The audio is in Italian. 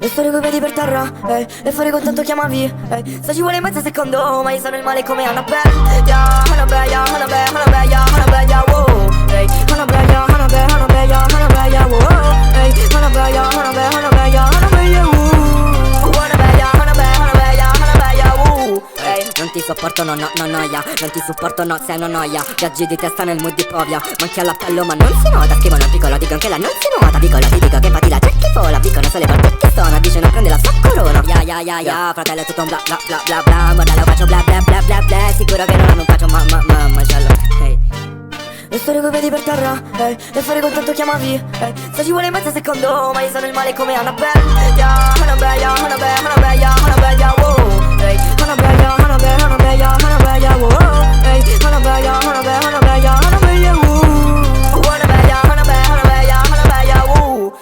Le storie coi piedi per terra, e fuori con tanto chiamavi, se ci vuole mezzo secondo, ma io sono il male come Annabelle. Yeah, Annabelle, yeah, Annabelle, Annabelle, yeah, Annabelle, yeah, wow. Annabelle, yeah, Annabelle, Annabelle, yeah, Annabelle, yeah, wow. Annabelle, yeah, Annabelle, Annabelle, yeah, Annabelle, yeah, wow. Annabelle, yeah, Annabelle, Annabelle, yeah, Annabelle, yeah, wow. Non ti sopporto, no, no, no, noia. Non ti supporto, no, sei una noia. Viaggi di testa nel mood di povia. Manchi all'appello ma non si nota. Scrivono al piccolo, dicono che la non si nota. Piccola ti dico che fatti la cerchi fola. Dicono se le volte che sono. Dice non prende la sua corona. Ya, fratello è tutto un bla bla bla bla bla. Modello faccio bla bla bla bla bla. Sicuro che non faccio ma giallo. Hey. Le storie coi piedi per terra, e fuori con tanto chiamavi, se ci vuole mezzo secondo, ma io sono il male come Annabelle. Yeah, Annabelle, yeah, Annabelle, Annabelle, yeah, Annabelle, yeah, wow. Annabelle, yeah, Annabelle, Annabelle, yeah, Annabelle, yeah, wow. Annabelle, yeah, Annabelle, Annabelle, yeah, Annabelle, yeah, wow. Annabelle, yeah, Annabelle, Annabelle, yeah, Annabelle, yeah, wow.